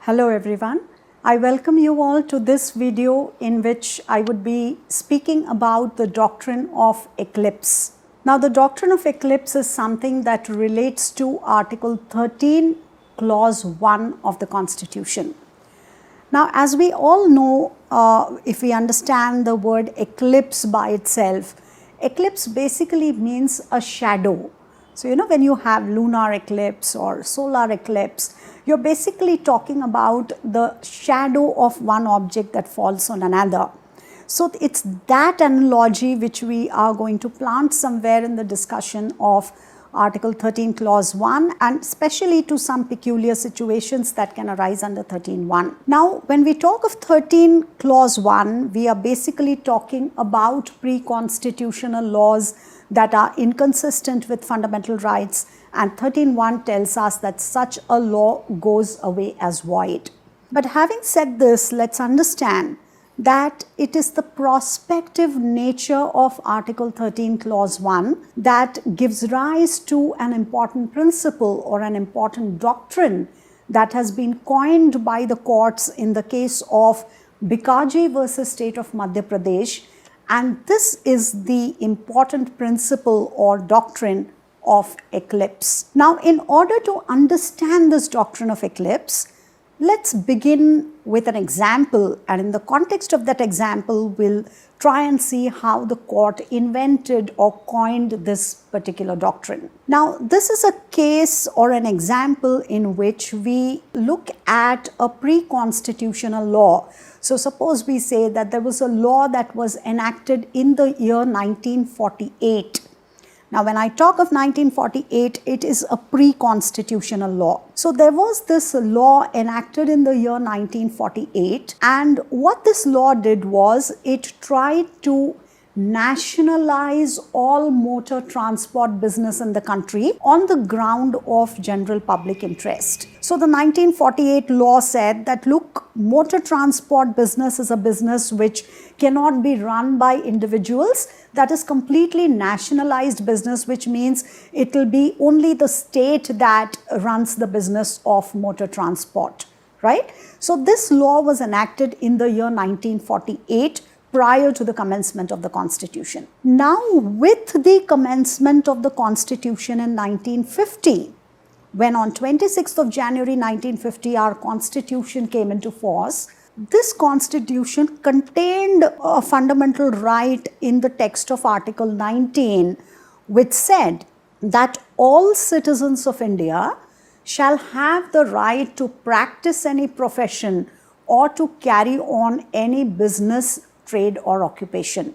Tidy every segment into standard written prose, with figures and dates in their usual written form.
Hello everyone. I welcome you all to this video in which I would be speaking about the doctrine of eclipse. Now the doctrine of eclipse is something that relates to Article 13 Clause 1 of the Constitution. Now as we all know, if we understand the word eclipse by itself, eclipse basically means a shadow. So when you have lunar eclipse or solar eclipse, you're basically talking about the shadow of one object that falls on another. So it's that analogy which we are going to plant somewhere in the discussion of Article 13 Clause 1 and especially to some peculiar situations that can arise under 13.1. Now when we talk of 13 Clause 1, we are basically talking about pre-constitutional laws that are inconsistent with fundamental rights, and 13.1 tells us that such a law goes away as void. But having said this, let's understand that it is the prospective nature of Article 13 Clause 1 that gives rise to an important principle or an important doctrine that has been coined by the courts in the case of Bikaji versus State of Madhya Pradesh. And this is the important principle or doctrine of eclipse. Now, in order to understand this doctrine of eclipse, let's begin with an example, and in the context of that example, we'll try and see how the court invented or coined this particular doctrine. Now, this is a case or an example in which we look at a pre-constitutional law. So suppose we say that there was a law that was enacted in the year 1948. Now when I talk of 1948, it is a pre-constitutional law. So there was this law enacted in the year 1948, and what this law did was it tried to nationalize all motor transport business in the country on the ground of general public interest. So the 1948 law said that look, motor transport business is a business which cannot be run by individuals. That is completely nationalized business, which means it will be only the state that runs the business of motor transport, right? So this law was enacted in the year 1948 prior to the commencement of the Constitution. Now with the commencement of the Constitution in 1950, when on 26th of January 1950 our Constitution came into force, this Constitution contained a fundamental right in the text of Article 19, which said that all citizens of India shall have the right to practice any profession or to carry on any business, trade or occupation.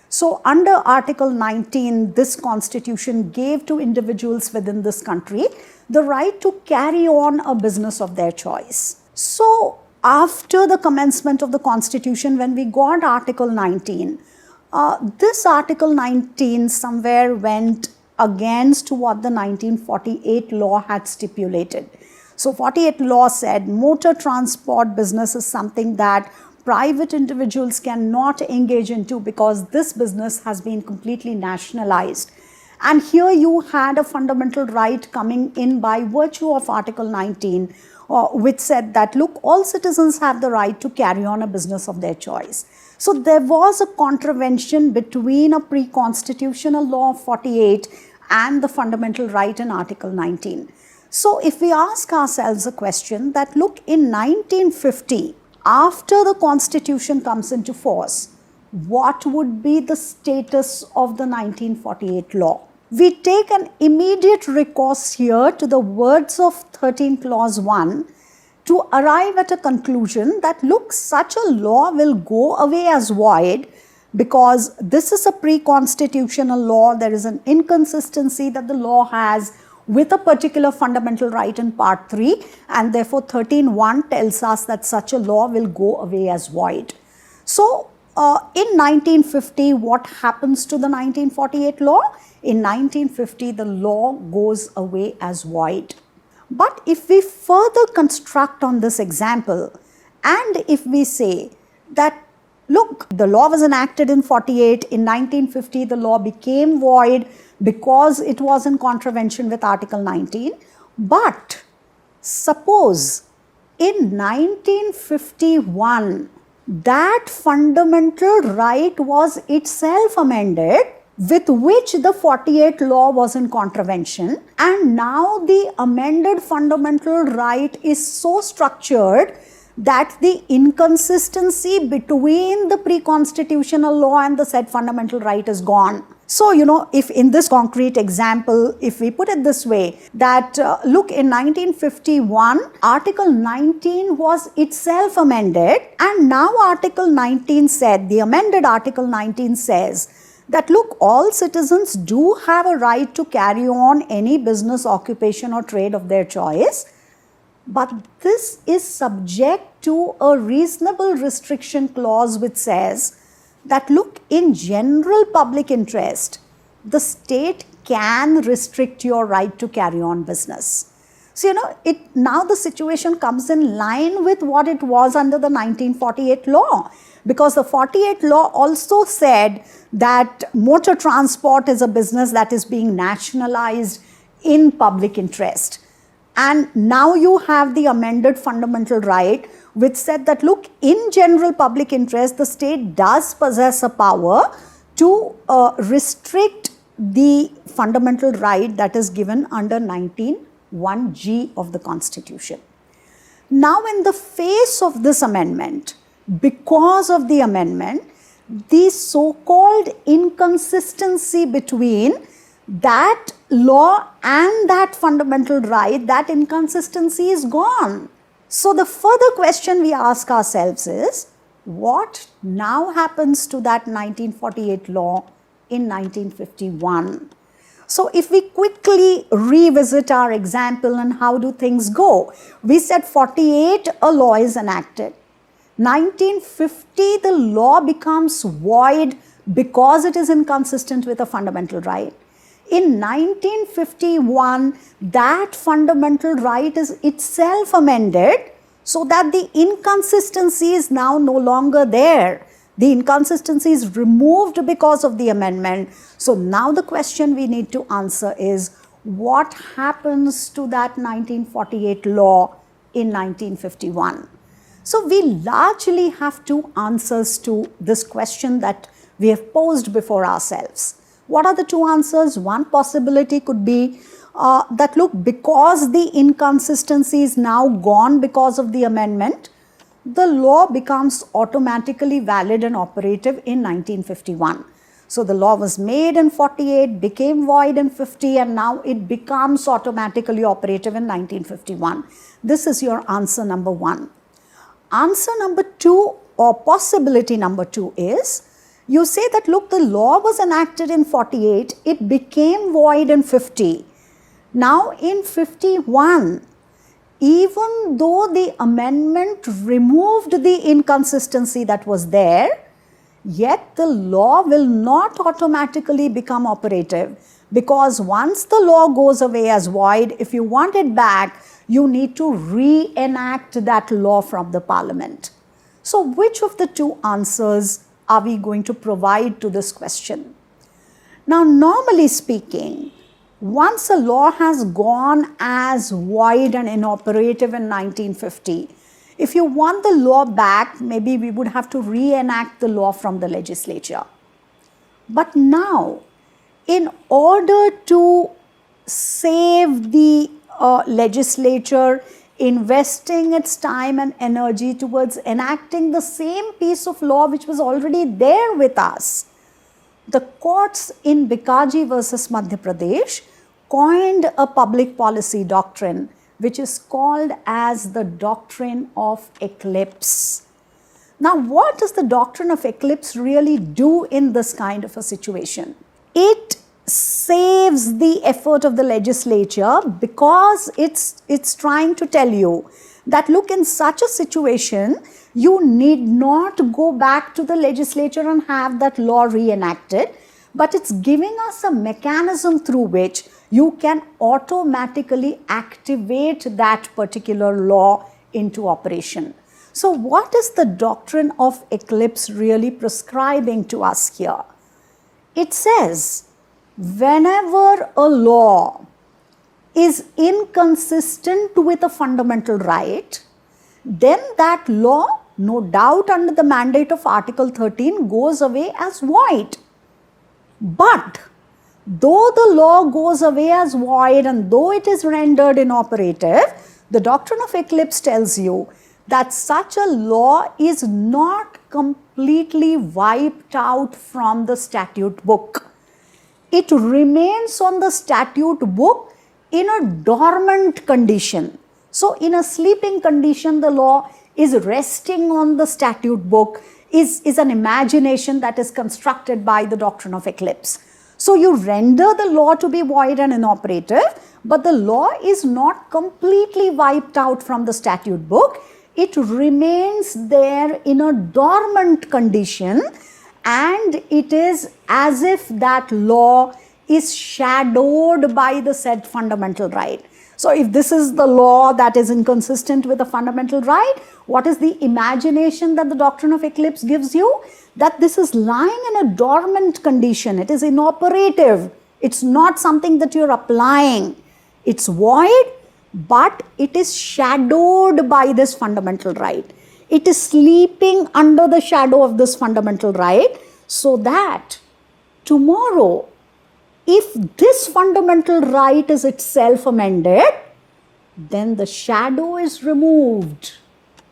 So under Article 19, this Constitution gave to individuals within this country the right to carry on a business of their choice. So after the commencement of the Constitution, when we got Article 19, this Article 19 somewhere went against what the 1948 law had stipulated. So 48 law said motor transport business is something that private individuals cannot engage into because this business has been completely nationalized. And here you had a fundamental right coming in by virtue of Article 19, which said that look, all citizens have the right to carry on a business of their choice. So there was a contravention between a pre-constitutional law of 48 and the fundamental right in Article 19. So if we ask ourselves a question that look, in 1950, after the Constitution comes into force, what would be the status of the 1948 law? We take an immediate recourse here to the words of 13 Clause 1 to arrive at a conclusion that look, such a law will go away as void because this is a pre-constitutional law. There is an inconsistency that the law has with a particular fundamental right in Part 3, and therefore 13.1 tells us that such a law will go away as void. So in 1950, what happens to the 1948 law? In 1950, the law goes away as void. But if we further construct on this example, and if we say that look, the law was enacted in 48, in 1950 the law became void because it was in contravention with Article 19, but suppose In 1951, that fundamental right was itself amended, with which the 48 law was in contravention, and now the amended fundamental right is so structured that the inconsistency between the pre-constitutional law and the said fundamental right is gone. So, if in this concrete example, if we put it this way, that look, in 1951, Article 19 was itself amended, and now Article 19 said, the amended Article 19 says, that look, all citizens do have a right to carry on any business, occupation or trade of their choice, but this is subject to a reasonable restriction clause which says that look, in general public interest, the state can restrict your right to carry on business. So, now the situation comes in line with what it was under the 1948 law, because the 48 law also said that motor transport is a business that is being nationalized in public interest. And now you have the amended fundamental right which said that look, in general public interest, the state does possess a power to restrict the fundamental right that is given under 19(1)(g) of the Constitution. Now, in the face of this amendment, because of the amendment, the so-called inconsistency between that law and that fundamental right, that inconsistency is gone. So the further question we ask ourselves is, what now happens to that 1948 law in 1951? So if we quickly revisit our example and how do things go, we said 48 a law is enacted. 1950 the law becomes void because it is inconsistent with a fundamental right. In 1951, that fundamental right is itself amended so that the inconsistency is now no longer there. The inconsistency is removed because of the amendment. So now the question we need to answer is, what happens to that 1948 law in 1951? So we largely have two answers to this question that we have posed before ourselves. What are the two answers? One possibility could be that look, because the inconsistency is now gone because of the amendment, the law becomes automatically valid and operative in 1951. So the law was made in 48, became void in 50, and now it becomes automatically operative in 1951. This is your answer number one. Answer number two, or possibility number two, is you say that look, the law was enacted in 48, it became void in 50. Now in 51, even though the amendment removed the inconsistency that was there, yet the law will not automatically become operative, because once the law goes away as void, if you want it back, you need to re-enact that law from the parliament. So which of the two answers are we going to provide to this question? Now, normally speaking, once a law has gone as void and inoperative in 1950, if you want the law back, maybe we would have to re-enact the law from the legislature. But now, in order to save the legislature investing its time and energy towards enacting the same piece of law which was already there with us, the courts in Bikaji versus Madhya Pradesh coined a public policy doctrine which is called as the doctrine of eclipse. Now, what does the doctrine of eclipse really do in this kind of a situation? It saves the effort of the legislature, because it's trying to tell you that look, in such a situation, you need not go back to the legislature and have that law reenacted, but it's giving us a mechanism through which you can automatically activate that particular law into operation. So what is the doctrine of eclipse really prescribing to us here? It says, whenever a law is inconsistent with a fundamental right, then that law, no doubt under the mandate of Article 13, goes away as void. But though the law goes away as void and though it is rendered inoperative, the doctrine of eclipse tells you that such a law is not completely wiped out from the statute book. It remains on the statute book in a dormant condition. So in a sleeping condition, the law is resting on the statute book, is an imagination that is constructed by the doctrine of eclipse. So you render the law to be void and inoperative, but the law is not completely wiped out from the statute book. It remains there in a dormant condition, and it is as if that law is shadowed by the said fundamental right. So if this is the law that is inconsistent with the fundamental right, what is the imagination that the doctrine of eclipse gives you? That this is lying in a dormant condition. It is inoperative. It's not something that you're applying. It's void, but it is shadowed by this fundamental right. It is sleeping under the shadow of this fundamental right, so that tomorrow, if this fundamental right is itself amended, then the shadow is removed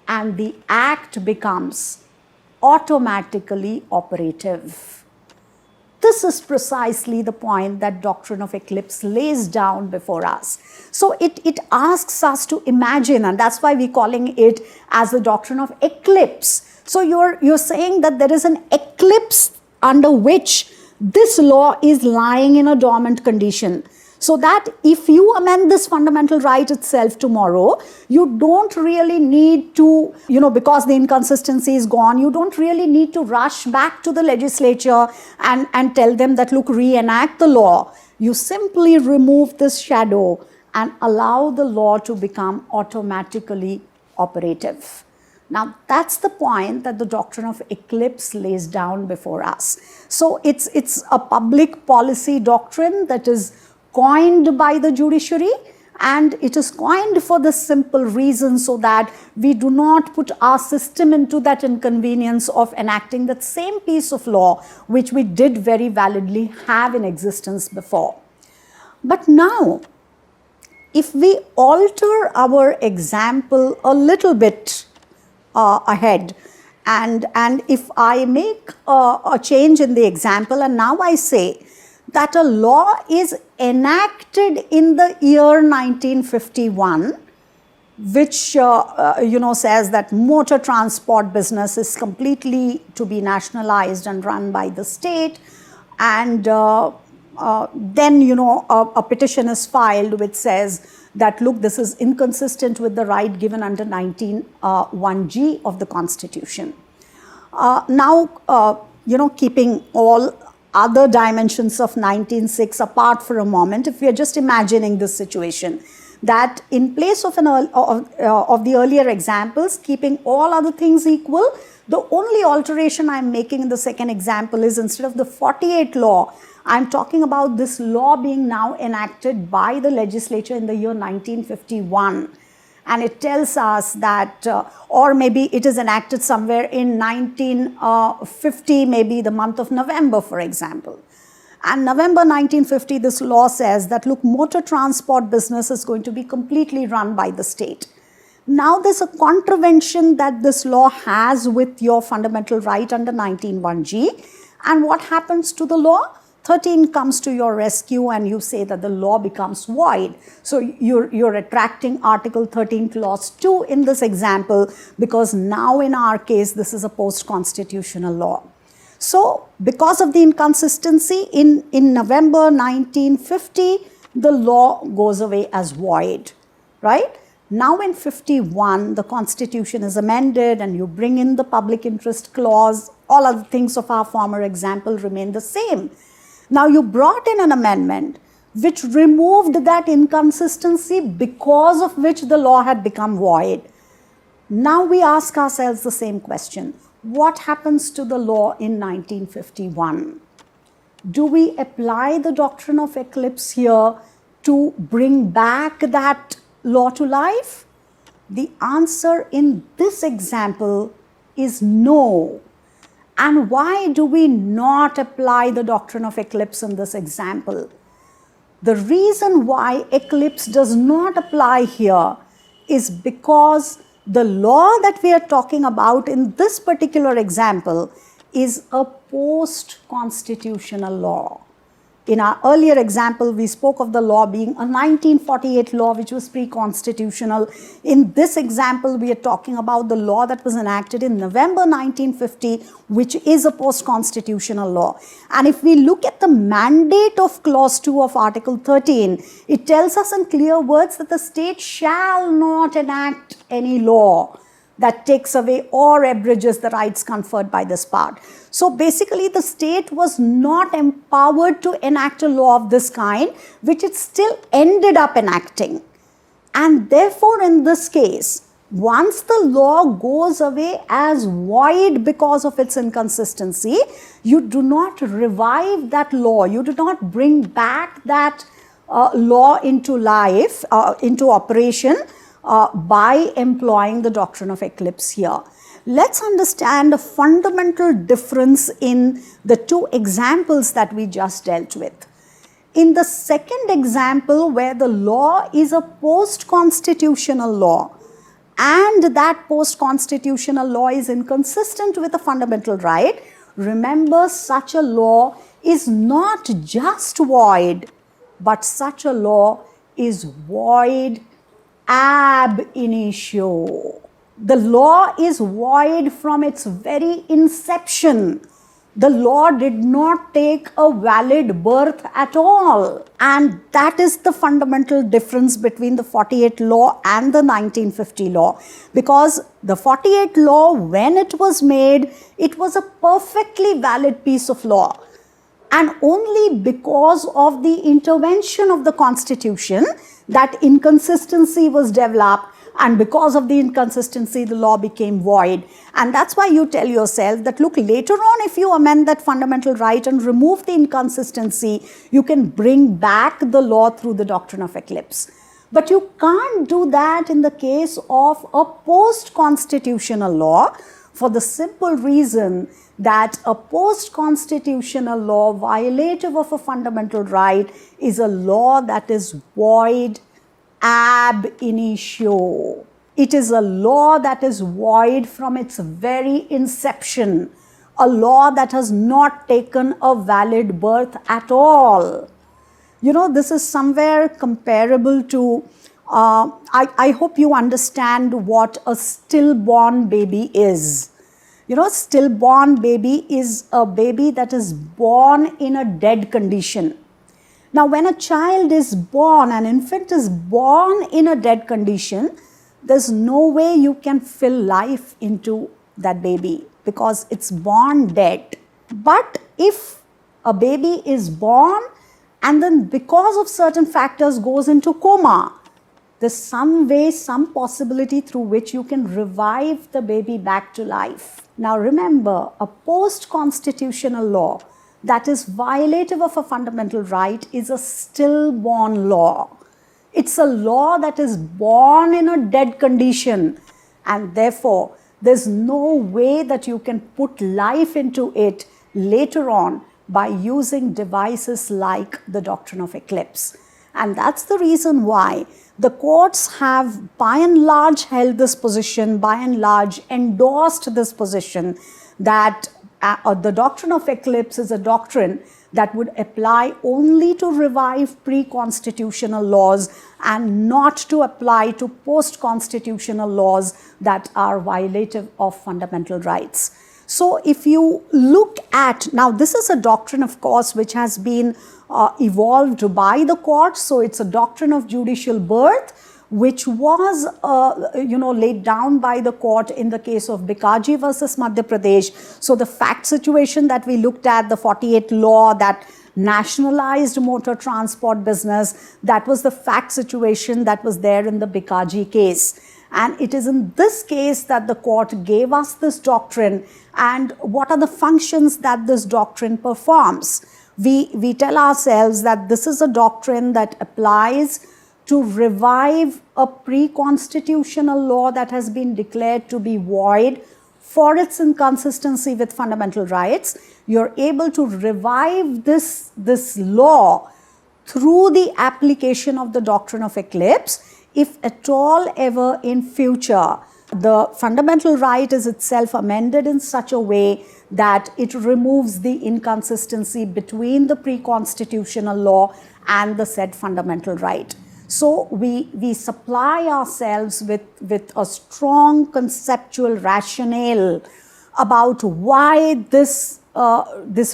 and the act becomes automatically operative. This is precisely the point that doctrine of eclipse lays down before us. So it asks us to imagine, and that's why we're calling it as the doctrine of eclipse. So you're saying that there is an eclipse under which this law is lying in a dormant condition. So that if you amend this fundamental right itself tomorrow, you don't really need to, because the inconsistency is gone, you don't really need to rush back to the legislature and tell them that, look, reenact the law. You simply remove this shadow and allow the law to become automatically operative. Now, that's the point that the doctrine of eclipse lays down before us. So it's a public policy doctrine that is coined by the judiciary, and it is coined for the simple reason so that we do not put our system into that inconvenience of enacting that same piece of law which we did very validly have in existence before. But now, if we alter our example a little bit ahead, and if I make a change in the example, and now I say that a law is enacted in the year 1951, which says that motor transport business is completely to be nationalized and run by the state, and then a petition is filed which says that, look, this is inconsistent with the right given under 19(1)(g) of the Constitution. Now, keeping all other dimensions of 19(6) apart for a moment, if we are just imagining this situation, that in place of the earlier examples, keeping all other things equal, the only alteration I'm making in the second example is, instead of the 48 law, I'm talking about this law being now enacted by the legislature in the year 1951. And it tells us that, or maybe it is enacted somewhere in 1950, maybe the month of November, for example. And November 1950, this law says that, look, motor transport business is going to be completely run by the state. Now there's a contravention that this law has with your fundamental right under 19(1)(g). And what happens to the law? 13 comes to your rescue and you say that the law becomes void. So you're retracting Article 13 Clause 2 in this example, because now in our case, this is a post-constitutional law. So because of the inconsistency, in November 1950, the law goes away as void, right? Now in 51, the Constitution is amended and you bring in the public interest clause. All other things of our former example remain the same. Now you brought in an amendment which removed that inconsistency, because of which the law had become void. Now we ask ourselves the same question. What happens to the law in 1951? Do we apply the doctrine of eclipse here to bring back that law to life? The answer in this example is no. And why do we not apply the doctrine of eclipse in this example? The reason why eclipse does not apply here is because the law that we are talking about in this particular example is a post-constitutional law. In our earlier example, we spoke of the law being a 1948 law which was pre-constitutional. In this example, we are talking about the law that was enacted in November 1950, which is a post-constitutional law. And if we look at the mandate of Clause 2 of Article 13, it tells us in clear words that the state shall not enact any law that takes away or abridges the rights conferred by this part. So basically the state was not empowered to enact a law of this kind, which it still ended up enacting. And therefore in this case, once the law goes away as void because of its inconsistency, you do not revive that law, you do not bring back that law into life, into operation, by employing the doctrine of eclipse here. Let's understand a fundamental difference in the two examples that we just dealt with. In the second example, where the law is a post-constitutional law and that post-constitutional law is inconsistent with a fundamental right, remember, such a law is not just void, but such a law is void ab initio. The law is void from its very inception. The law did not take a valid birth at all. And that is the fundamental difference between the 48 law and the 1950 law. Because the 48 law, when it was made, it was a perfectly valid piece of law. And only because of the intervention of the Constitution, that inconsistency was developed, and because of the inconsistency, the law became void. And that's why you tell yourself that, look, later on, if you amend that fundamental right and remove the inconsistency, you can bring back the law through the doctrine of eclipse. But you can't do that in the case of a post-constitutional law, for the simple reason that a post-constitutional law violative of a fundamental right is a law that is void ab initio. It is a law that is void from its very inception, a law that has not taken a valid birth at all. You know, this is somewhere comparable to, I hope you understand what a stillborn baby is. You know, stillborn baby is a baby that is born in a dead condition. Now, when a child is born, an infant is born in a dead condition, there's no way you can fill life into that baby because it's born dead. But if a baby is born and then because of certain factors goes into coma, there's some way, some possibility through which you can revive the baby back to life. Now remember, a post-constitutional law that is violative of a fundamental right is a stillborn law. It's a law that is born in a dead condition, and therefore there's no way that you can put life into it later on by using devices like the doctrine of eclipse. And that's the reason why the courts have by and large held this position, by and large endorsed this position, that the doctrine of eclipse is a doctrine that would apply only to revive pre-constitutional laws and not to apply to post-constitutional laws that are violative of fundamental rights. So if you look at, now this is a doctrine, of course, which has been evolved by the court. So it's a doctrine of judicial birth, which was laid down by the court in the case of Bikaji versus Madhya Pradesh. So the fact situation that we looked at, the 48 law that nationalized motor transport business, that was the fact situation that was there in the Bikaji case. And it is in this case that the court gave us this doctrine and what are the functions that this doctrine performs. We tell ourselves that this is a doctrine that applies to revive a pre-constitutional law that has been declared to be void for its inconsistency with fundamental rights. You're able to revive this law through the application of the doctrine of eclipse, if at all ever in future the fundamental right is itself amended in such a way that it removes the inconsistency between the pre-constitutional law and the said fundamental right. So we supply ourselves with a strong conceptual rationale about why this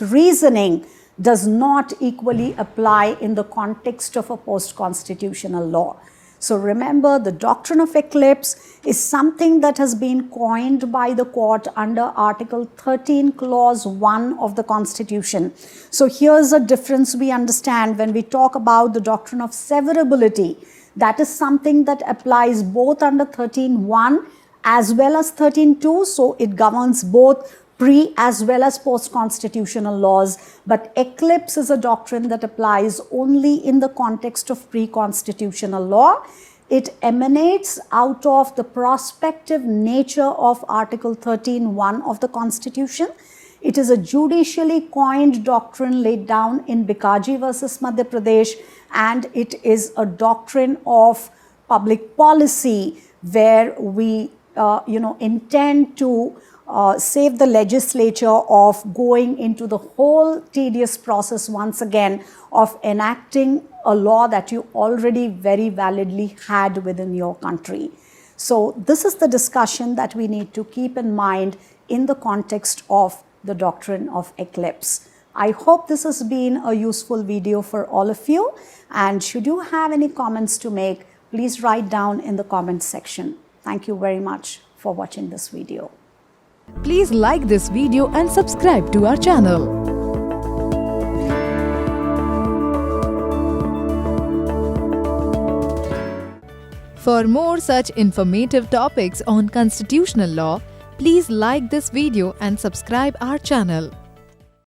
reasoning does not equally apply in the context of a post-constitutional law. So remember, the doctrine of eclipse is something that has been coined by the court under Article 13, Clause 1 of the Constitution. So here's a difference we understand when we talk about the doctrine of severability. That is something that applies both under 13.1 as well as 13.2. So it governs both pre as well as post-constitutional laws, but eclipse is a doctrine that applies only in the context of pre-constitutional law. It emanates out of the prospective nature of Article 13.1 of the Constitution. It is a judicially coined doctrine laid down in Bikaji versus Madhya Pradesh, and it is a doctrine of public policy where we intend to save the legislature of going into the whole tedious process once again of enacting a law that you already very validly had within your country. So this is the discussion that we need to keep in mind in the context of the doctrine of eclipse. I hope this has been a useful video for all of you, and should you have any comments to make, please write down in the comments section. Thank you very much for watching this video. Please like this video and subscribe to our channel. For more such informative topics on constitutional law, please like this video and subscribe our channel.